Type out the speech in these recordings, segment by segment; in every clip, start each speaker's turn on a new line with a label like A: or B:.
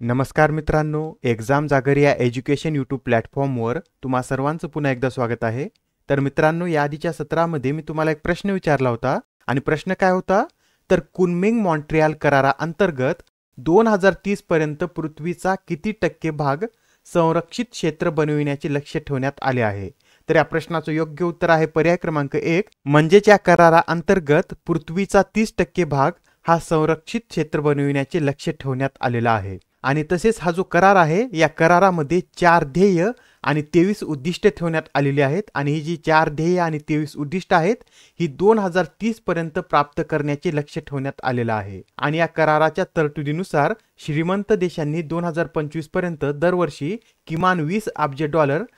A: नमस्कार मित्रांनो, एक्झाम जागर या एज्युकेशन यूट्यूब प्लॅटफॉर्मवर तुम्हा सर्वांचं पुन्हा एकदा स्वागत आहे. तर मित्रांनो, या आधीच्या सत्रामध्ये मी तुम्हाला एक प्रश्न विचारला होता आणि प्रश्न काय होता? तर कुनमिंग मॉन्ट्रियल कराराअंतर्गत 2030 पर्यंत पृथ्वीचा किती टक्के भाग संरक्षित क्षेत्र बनविण्याचे लक्ष्य ठेवण्यात आले आहे? तर या प्रश्नाचं योग्य उत्तर आहे पर्याय क्रमांक 1. म्हणजेच या कराराअंतर्गत पृथ्वीचा 30% भाग हा संरक्षित क्षेत्र बनविण्याचे लक्ष्य ठेवण्यात आलेला आहे. आणि तसेच हा जो करार आहे या करारामध्ये 4 ध्येय आणि 23 उद्दिष्टे ठेवण्यात आलेली आहेत आणि ही जी 4 ध्येय आणि 23 उद्दिष्ट आहेत ही 2030 पर्यंत प्राप्त करण्याचे लक्ष्य ठेवण्यात आलेलं आहे. आणि या कराराच्या तरतुदीनुसार श्रीमंत देशांनी 2025 पर्यंत दरवर्षी किमान $20 अब्ज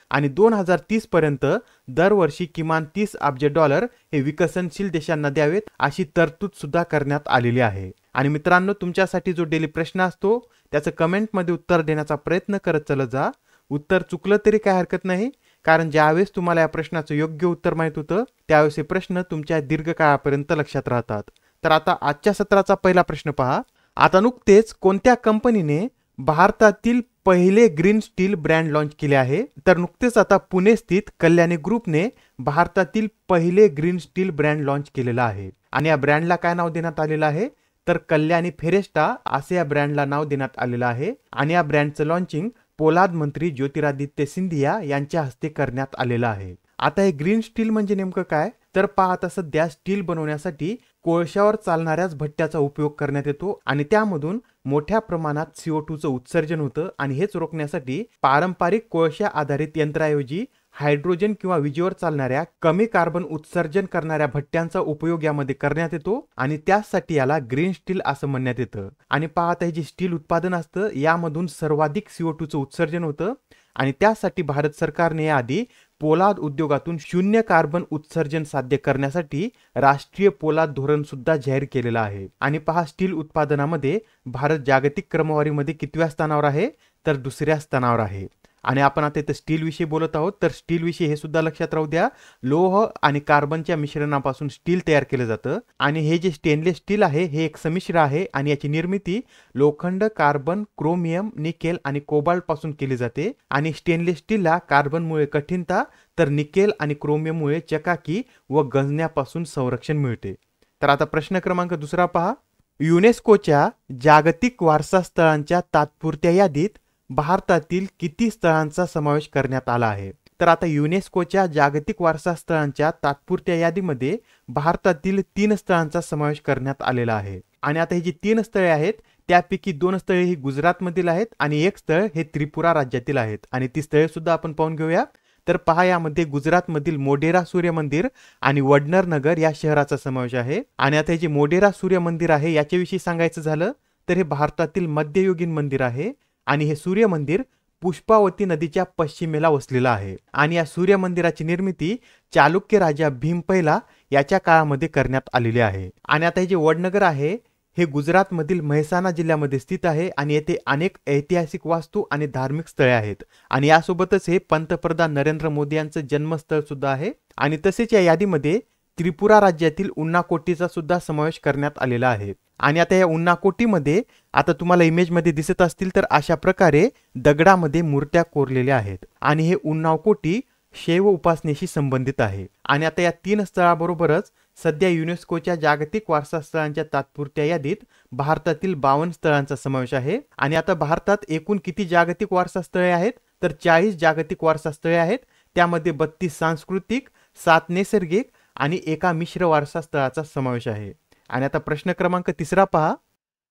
A: आणि 2030 पर्यंत दरवर्षी किमान $30 अब्ज हे विकसनशील देशांना द्यावेत अशी तरतूद सुद्धा करण्यात आलेली आहे. आणि मित्रांनो, तुमच्यासाठी जो डेली प्रश्न असतो त्याचं कमेंटमध्ये उत्तर देण्याचा प्रयत्न करत चला जा. उत्तर चुकलं तरी काय हरकत नाही, कारण ज्यावेळेस तुम्हाला या प्रश्नाचं योग्य उत्तर माहित होतं त्यावेळेस हे प्रश्न तुमच्या दीर्घकाळापर्यंत लक्षात राहतात. तर आता आजच्या सत्राचा पहिला प्रश्न पहा. आता नुकतेच कोणत्या कंपनीने भारतातील पहिले ग्रीन स्टील ब्रँड लॉन्च केले आहे? तर नुकतेच आता पुणे स्थित कल्याणी ग्रुपने भारतातील पहिले ग्रीन स्टील ब्रँड लॉन्च केलेला आहे. आणि या ब्रँडला काय नाव देण्यात आलेलं आहे? तर कल्याणी फेरेस्टा असे या ब्रँडला नाव देण्यात आलेलं आहे. आणि या ब्रँडचं लॉन्चिंग पोलाद मंत्री ज्योतिरादित्य सिंधिया यांच्या हस्ते करण्यात आलेलं आहे. आता हे ग्रीन स्टील म्हणजे नेमकं काय? तर पहा, आता सध्या स्टील बनवण्यासाठी कोळशावर चालणाऱ्याच भट्ट्याचा उपयोग करण्यात येतो आणि त्यामधून मोठ्या प्रमाणात CO2 चं उत्सर्जन होतं आणि हेच रोखण्यासाठी पारंपरिक कोळशा आधारित यंत्राऐवजी हायड्रोजन किंवा विजेवर चालणाऱ्या कमी कार्बन उत्सर्जन करणाऱ्या भट्ट्यांचा उपयोग यामध्ये करण्यात येतो आणि त्यासाठी याला ग्रीन स्टील असं म्हणण्यात येतं. आणि पाहता हे जे स्टील उत्पादन असतं यामधून सर्वाधिक CO2 चं उत्सर्जन होतं आणि त्यासाठी भारत सरकारने याआधी पोलाद उद्योगातून 0 कार्बन उत्सर्जन साध्य करण्यासाठी राष्ट्रीय पोलाद धोरण सुद्धा जाहीर केलेलं आहे. आणि पहा, स्टील उत्पादनामध्ये भारत जागतिक क्रमवारीमध्ये कितव्या स्थानावर आहे? तर 2ऱ्या स्थानावर आहे. आणि आपण आता इथं स्टील विषयी बोलत आहोत, तर स्टील विषयी हे सुद्धा लक्षात राहू द्या. लोह आणि कार्बनच्या मिश्रणापासून स्टील तयार केलं जातं आणि हे जे स्टेनलेस स्टील आहे हे एक संमिश्र आहे आणि याची निर्मिती लोखंड, कार्बन, क्रोमियम, निकेल आणि कोबाल्ट पासून केली जाते. आणि स्टेनलेस स्टीलला कार्बनमुळे कठीणता तर निकेल आणि क्रोमियममुळे चकाकी व गंजण्यापासून संरक्षण मिळते. तर आता प्रश्न क्रमांक 2 पहा. युनेस्कोच्या जागतिक वारसा स्थळांच्या तात्पुरत्या यादीत भारतातील किती स्थळांचा समावेश करण्यात आला आहे? तर आता युनेस्कोच्या जागतिक वारसा स्थळांच्या तात्पुरत्या यादीमध्ये भारतातील 3 स्थळांचा समावेश करण्यात आलेला आहे. आणि आता ही जी 3 स्थळे आहेत त्यापैकी 2 स्थळे ही गुजरातमधील आहेत आणि एक स्थळ हे त्रिपुरा राज्यातील आहेत. आणि ती स्थळे सुद्धा आपण पाहून घेऊया. तर पहा, यामध्ये गुजरातमधील मोढेरा सूर्य मंदिर आणि वडनर नगर या शहराचा समावेश आहे. आणि आता हे जे मोढेरा सूर्य मंदिर आहे याच्याविषयी सांगायचं झालं तर हे भारतातील मध्ययुगीन मंदिर आहे आणि हे सूर्य मंदिर पुष्पावती नदीच्या पश्चिमेला वसलेलं आहे. आणि या सूर्य मंदिराची निर्मिती चालुक्य राजा भीम पहिला याच्या काळामध्ये करण्यात आलेली आहे. आणि आता हे जे वडनगर आहे हे गुजरातमधील म्हैसाणा जिल्ह्यामध्ये स्थित आहे आणि येथे अनेक ऐतिहासिक वास्तू आणि धार्मिक स्थळे आहेत. आणि यासोबतच हे पंतप्रधान नरेंद्र मोदी यांचं जन्मस्थळ सुद्धा आहे. आणि तसेच या यादीमध्ये त्रिपुरा राज्यातील उन्नाकोटीचा सुद्धा समावेश करण्यात आलेला आहे. आणि आता या उन्नाकोटीमध्ये आता तुम्हाला इमेजमध्ये दिसत असतील तर अशा प्रकारे दगडामध्ये मूर्त्या कोरलेल्या आहेत आणि हे उन्नावकोटी शैव उपासनेशी संबंधित आहे. आणि आता या 3 स्थळाबरोबरच सध्या युनेस्कोच्या जागतिक वारसा स्थळांच्या तात्पुरत्या यादीत भारतातील 52 स्थळांचा समावेश आहे. आणि आता भारतात एकूण किती जागतिक वारसा स्थळे आहेत? तर 40 जागतिक वारसा स्थळे आहेत. त्यामध्ये 32 सांस्कृतिक, 7 नैसर्गिक आणि एका मिश्र वारसा स्थळाचा समावेश आहे. आणि आता प्रश्न क्रमांक 3 पहा.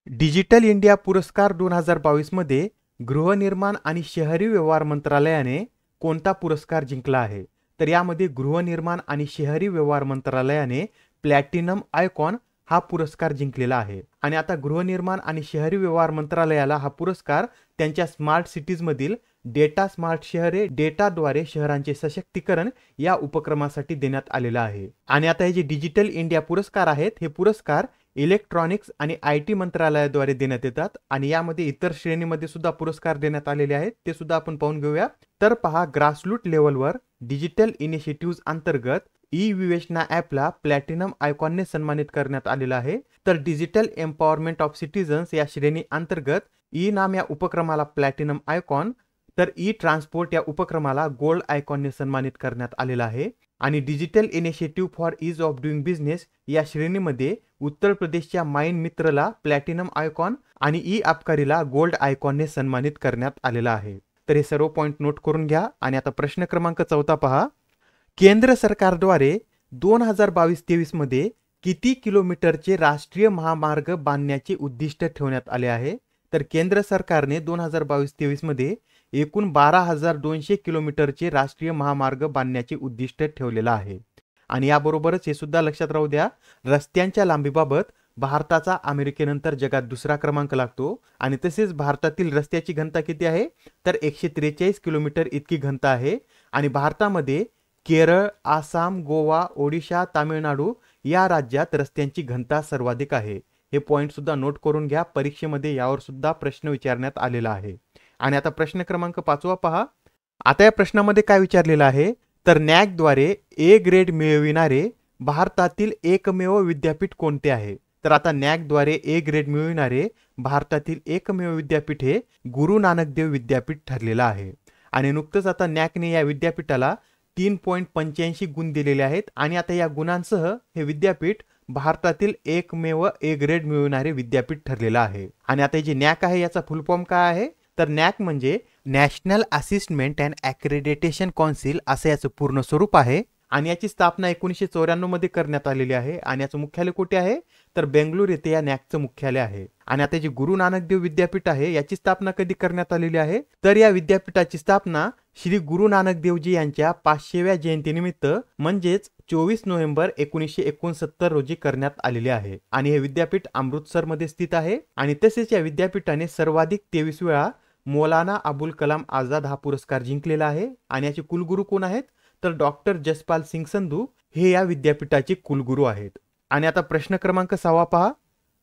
A: डिजिटल इंडिया पुरस्कार 2022 मध्ये गृहनिर्माण आणि शहरी व्यवहार मंत्रालयाने कोणता पुरस्कार जिंकला आहे? तर यामध्ये गृहनिर्माण आणि शहरी व्यवहार मंत्रालयाने प्लॅटिनम आयकॉन हा पुरस्कार जिंकलेला आहे. आणि आता गृहनिर्माण आणि शहरी व्यवहार मंत्रालयाला हा पुरस्कार त्यांच्या स्मार्ट सिटीज मधील डेटा स्मार्ट शहरे डेटाद्वारे शहरांचे सशक्तीकरण या उपक्रमासाठी देण्यात आलेला आहे. आणि आता हे जे डिजिटल इंडिया पुरस्कार आहेत हे पुरस्कार इलेक्ट्रॉनिक्स आणि IT मंत्रालयाद्वारे देण्यात येतात. आणि यामध्ये इतर श्रेणीमध्ये सुद्धा पुरस्कार देण्यात आलेले आहेत, ते सुद्धा आपण पाहून घेऊया. तर पहा, ग्रासरूट लेवलवर डिजिटल इनिशिएटिव्ह अंतर्गत ई विवेचना ॲपला प्लॅटिनम आयकॉनने सन्मानित करण्यात आलेलं आहे. तर डिजिटल एम्पॉवरमेंट ऑफ सिटीजन्स या श्रेणी अंतर्गत ई नाम या उपक्रमाला प्लॅटिनम आयकॉन, तर ई ट्रान्सपोर्ट या उपक्रमाला गोल्ड आयकॉनने सन्मानित करण्यात आलेलं आहे. आणि digital initiative for is of doing business या श्रेणीमध्ये उत्तर प्रदेशच्या माइन मित्रला प्लॅटिनम आयकॉन आणि ई आबकारीला गोल्ड आयकॉनने सन्मानित करण्यात आलेलं आहे. तर हे सर्व पॉइंट नोट करून घ्या. आणि आता प्रश्न क्रमांक 14 पहा. केंद्र सरकारद्वारे 2022-23 मध्ये किती किलोमीटरचे राष्ट्रीय महामार्ग बांधण्याचे उद्दिष्ट ठेवण्यात आले आहे? तर केंद्र सरकारने 2022-23 मध्ये एकूण 12,200 किलोमीटरचे राष्ट्रीय महामार्ग बांधण्याचे उद्दिष्ट ठेवलेलं आहे. आणि याबरोबरच हे सुद्धा लक्षात राहू द्या, रस्त्यांच्या लांबीबाबत भारताचा अमेरिकेनंतर जगात दुसरा क्रमांक लागतो. आणि तसेच भारतातील रस्त्याची घनता किती आहे? तर 143 किलोमीटर इतकी घनता आहे. आणि भारतामध्ये केरळ, आसाम, गोवा, ओडिशा, तामिळनाडू या राज्यात रस्त्यांची घनता सर्वाधिक आहे. हे पॉइंट सुद्धा नोट करून घ्या, परीक्षेमध्ये यावर सुद्धा प्रश्न विचारण्यात आलेला आहे. आणि आता प्रश्न क्रमांक 5 पहा. आता या प्रश्नामध्ये काय विचारलेलं आहे? तर नॅकद्वारे ए ग्रेड मिळविणारे भारतातील एकमेव विद्यापीठ कोणते आहे? तर आता नॅकद्वारे ए ग्रेड मिळविणारे भारतातील एकमेव विद्यापीठ हे गुरु नानक देव विद्यापीठ ठरलेलं आहे. आणि नुकतंच आता नॅकने या विद्यापीठाला 3.85 गुण दिलेले आहेत. आणि आता या गुणांसह हे विद्यापीठ भारतातील एकमेव ए ग्रेड मिळविणारे विद्यापीठ ठरलेलं आहे. आणि आता जे नॅक आहे याचा फुल फॉर्म काय आहे? तर नॅक म्हणजे नॅशनल असिस्टमेंट अँड ॲक्रेडिटेशन काउन्सिल असं याचं पूर्ण स्वरूप आहे. आणि याची स्थापना 1994 मध्ये करण्यात आलेली आहे. आणि याचं मुख्यालय कुठे आहे? तर बेंगळूर येथे या नॅकचं मुख्यालय आहे. आणि आता जे गुरु नानक देव विद्यापीठ आहे याची स्थापना कधी करण्यात आलेली आहे? तर या विद्यापीठाची स्थापना श्री गुरु नानक देवजी यांच्या 500व्या जयंतीनिमित्त म्हणजेच 24 नोव्हेंबर 1969 रोजी करण्यात आलेले आहे. आणि हे विद्यापीठ अमृतसरमध्ये स्थित आहे. आणि तसेच या विद्यापीठाने सर्वाधिक 23 वेळा मौलाना अबुल कलाम आझाद हा पुरस्कार जिंकलेला आहे. आणि याचे कुलगुरू कोण आहेत? तर डॉक्टर जसपाल सिंग संधू हे या विद्यापीठाचे कुलगुरू आहेत. आणि आता प्रश्न क्रमांक 6 पहा.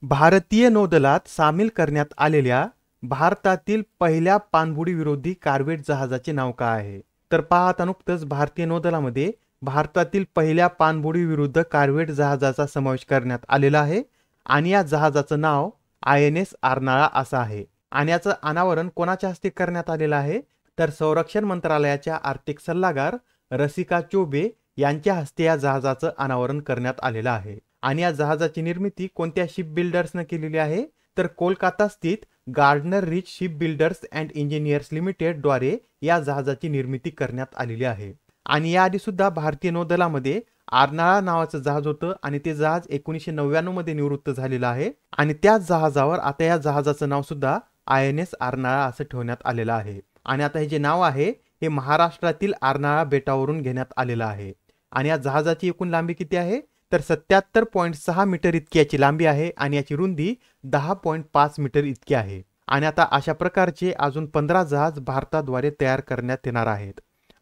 A: भारतीय नौदलात सामील करण्यात आलेल्या भारतातील पहिल्या पाणबुडी विरोधी कार्वेट जहाजाचे नाव काय आहे? तर पहा, आता नुकतंच भारतीय नौदलामध्ये भारतातील पहिल्या पाणबुडी विरुद्ध कार्वेट जहाजाचा समावेश करण्यात आलेला आहे. आणि या जहाजाचं नाव INS अर्नाळा असं आहे. आणि याचं अनावरण कोणाच्या हस्ते करण्यात आलेलं आहे? तर संरक्षण मंत्रालयाच्या आर्थिक सल्लागार रसिका चौबे यांच्या हस्ते या जहाजाचं अनावरण करण्यात आलेलं आहे. आणि या जहाजाची निर्मिती कोणत्या शिप बिल्डर्सने केलेली आहे? तर कोलकाता स्थित Garden Reach ship builders and engineers limited द्वारे या जहाजाची निर्मिती करण्यात आलेली आहे. आणि याआधी सुद्धा भारतीय नौदलामध्ये अर्नाळा नावाचं जहाज होतं. आणि ते जहाज 1999 मध्ये निवृत्त झालेलं आहे. आणि त्याच जहाजावर आता या जहाजाचं नाव सुद्धा INS अर्नाळा असं ठेवण्यात आलेलं आहे. आणि आता हे जे नाव आहे हे महाराष्ट्रातील अर्नाळा बेटावरून घेण्यात आलेलं आहे. आणि या जहाजाची एकूण लांबी किती आहे? तर 77.6 मीटर इतकी याची लांबी आहे. आणि याची रुंदी 10.5 मीटर इतकी आहे. आणि आता अशा प्रकारचे अजून 15 जहाज भारताद्वारे तयार करण्यात येणार आहेत.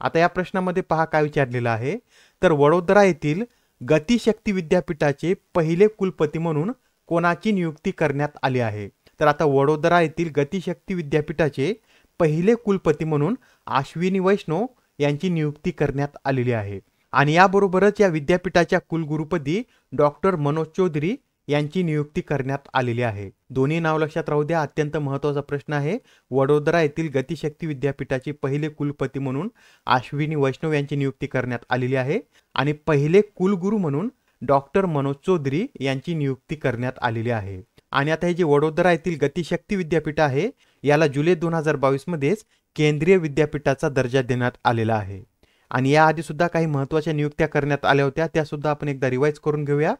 A: आता या प्रश्नामध्ये पहा काय विचारलेलं आहे. तर वडोदरा येथील गतिशक्ती विद्यापीठाचे पहिले कुलपती म्हणून कोणाची नियुक्ती करण्यात आली आहे? तर आता वडोदरा येथील गतिशक्ती विद्यापीठाचे पहिले कुलपती म्हणून अश्विनी वैष्णव यांची नियुक्ती करण्यात आलेली आहे. आणि याबरोबरच या विद्यापीठाच्या कुलगुरुपदी डॉक्टर मनोज चौधरी यांची नियुक्ती करण्यात आलेली आहे. दोन्ही नाव लक्षात राहू द्या, अत्यंत महत्त्वाचा प्रश्न आहे. वडोदरा येथील गतिशक्ती विद्यापीठाचे पहिले कुलपती म्हणून अश्विनी वैष्णव यांची नियुक्ती करण्यात आलेली आहे. आणि पहिले कुलगुरू म्हणून डॉक्टर मनोज चौधरी यांची नियुक्ती करण्यात आलेली आहे. आणि आता हे जे वडोदरा येथील गतिशक्ती विद्यापीठ आहे याला जुलै 2022 मध्येच केंद्रीय विद्यापीठाचा दर्जा देण्यात आलेला आहे. आणि याआधी सुद्धा काही महत्त्वाच्या नियुक्त्या करण्यात आल्या होत्या, त्या सुद्धा आपण एकदा रिवाइज करून घेऊया.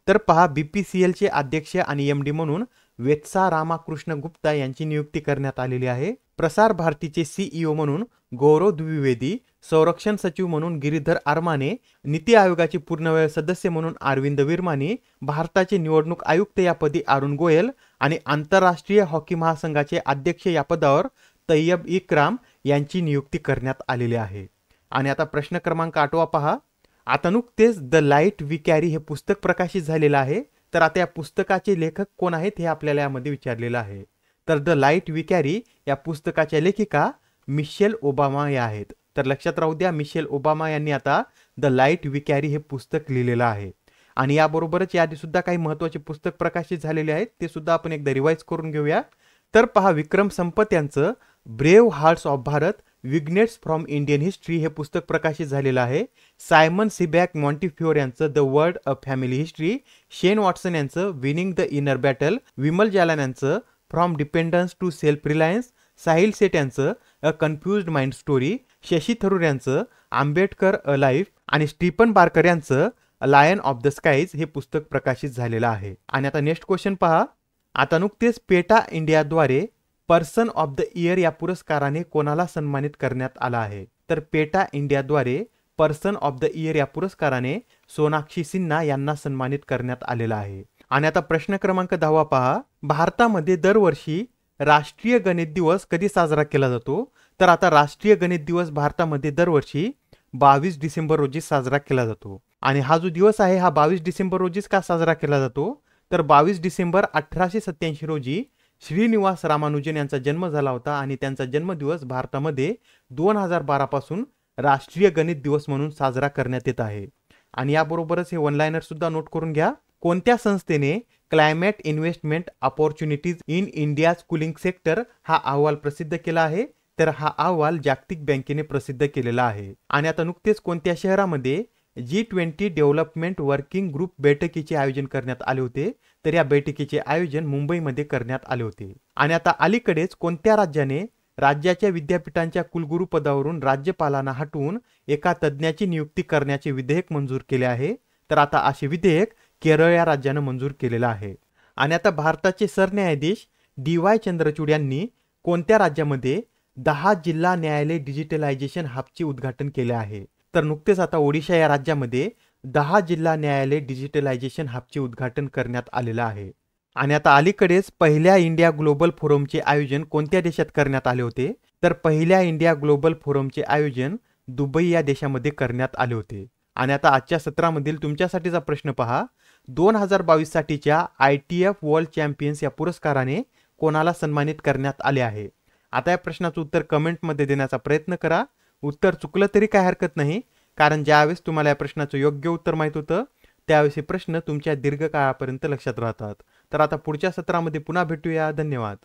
A: तर पहा, BPCL चे अध्यक्ष आणि MD म्हणून वेत्सा रामाकृष्ण गुप्ता यांची नियुक्ती करण्यात आलेली आहे. प्रसार भारतीचे CEO म्हणून गौरव द्विवेदी, संरक्षण सचिव म्हणून गिरीधर अरमाने, नीती आयोगाचे पूर्णवेळ सदस्य म्हणून अरविंद विरमानी, भारताचे निवडणूक आयुक्त या पदी अरुण गोयल आणि आंतरराष्ट्रीय हॉकी महासंघाचे अध्यक्ष या पदावर तय्यब इक्राम यांची नियुक्ती करण्यात आलेली आहे. आणि आता प्रश्न क्रमांक 8 पहा. आता नुकतेच द लाईट वी कॅरी हे पुस्तक प्रकाशित झालेलं आहे. तर आता या पुस्तकाचे लेखक कोण आहेत हे आपल्याला यामध्ये विचारलेलं आहे. तर द लाईट वी कॅरी या पुस्तकाच्या लेखिका मिशेल ओबामा या आहेत. तर लक्षात राहू द्या, मिशेल ओबामा यांनी आता द लाईट वी कॅरी हे पुस्तक लिहिलेलं आहे. आणि याबरोबरच याआधी सुद्धा काही महत्त्वाचे पुस्तक प्रकाशित झालेले आहेत, ते सुद्धा आपण एकदा रिवाईज करून घेऊया. तर पहा, विक्रम संपत यांचं brave hearts of Bharat vignettes from Indian history हे पुस्तक प्रकाशित झालेलं आहे. सायमन सिबॅक मॉन्टिफ्योर यांचं the world a family history, Shane Watson यांचं winning the inner battle, Vimal Jalan यांचं from dependence to self reliance, Sahil Seth यांचं a confused mind story, Shashi Tharoor यांचं आंबेडकर अ लाईफ आणि स्टीफन बार्कर यांचं लायन ऑफ द स्काईज हे पुस्तक प्रकाशित झालेलं आहे. आणि आता नेक्स्ट क्वेश्चन पहा. आता नुकतेच पेटा इंडियाद्वारे पर्सन ऑफ द इयर या पुरस्काराने कोणाला सन्मानित करण्यात आला आहे? तर पेटा इंडियाद्वारे पर्सन ऑफ द इयर या पुरस्काराने सोनाक्षी सिन्हा यांना सन्मानित करण्यात आलेला आहे. आणि आता प्रश्न क्रमांक 10 पहा. भारतामध्ये दरवर्षी राष्ट्रीय गणित दिवस कधी साजरा केला जातो? तर आता राष्ट्रीय गणित दिवस भारतामध्ये दरवर्षी 22 डिसेंबर रोजी साजरा केला जातो. आणि हा जो दिवस आहे हा 22 डिसेंबर रोजीच का साजरा केला जातो? तर 22 डिसेंबर 1887 रोजी श्रीनिवास रामानुजन यांचा जन्म झाला होता आणि त्यांचा जन्मदिवस भारतामध्ये 2012 पासून राष्ट्रीय गणित दिवस म्हणून साजरा करण्यात येत आहे. आणि याबरोबरच हे वन लाइनर सुद्धा नोट करून घ्या. कोणत्या संस्थेने climate investment opportunities in India cooling sector हा अहवाल प्रसिद्ध केला आहे? तर हा अहवाल जागतिक बँकेने प्रसिद्ध केलेला आहे. आणि आता नुकतेच कोणत्या शहरामध्ये G20 डेव्हलपमेंट वर्किंग ग्रुप बैठकीचे आयोजन करण्यात आले होते? तर या बैठकीचे आयोजन मुंबईमध्ये करण्यात आले होते. आणि आता अलीकडेच कोणत्या राज्याने राज्याच्या विद्यापीठांच्या कुलगुरू पदावरून राज्यपालांना हटवून एका तज्ज्ञाची नियुक्ती करण्याचे विधेयक मंजूर केले आहे? तर आता असे विधेयक केरळ या राज्यानं मंजूर केलेलं आहे. आणि आता भारताचे सरन्यायाधीश DY चंद्रचूड यांनी कोणत्या राज्यामध्ये 10 जिल्हा न्यायालय डिजिटलायझेशन हबचे उद्घाटन केले आहे? तर नुकतेच आता ओडिशा या राज्यामध्ये 10 जिल्हा न्यायालय डिजिटलायझेशन हबचे उद्घाटन करण्यात आलेलं आहे. आणि आता अलीकडेच पहिल्या इंडिया ग्लोबल फोरमचे आयोजन कोणत्या देशात करण्यात आले होते? तर पहिल्या इंडिया ग्लोबल फोरमचे आयोजन दुबई या देशामध्ये करण्यात आले होते. आणि आता आजच्या सत्रामधील तुमच्यासाठीचा प्रश्न पहा. 2022 साठीच्या ITF वर्ल्ड चॅम्पियन्स या पुरस्काराने कोणाला सन्मानित करण्यात आले आहे? आता या प्रश्नाचं उत्तर कमेंटमध्ये देण्याचा प्रयत्न करा. उत्तर चुकलं तरी काय हरकत नाही, कारण ज्यावेळेस तुम्हाला या प्रश्नाचं योग्य उत्तर माहित होतं त्यावेळेस हे प्रश्न तुमच्या दीर्घकाळापर्यंत लक्षात राहतात. तर आता पुढच्या सत्रामध्ये पुन्हा भेटूया. धन्यवाद.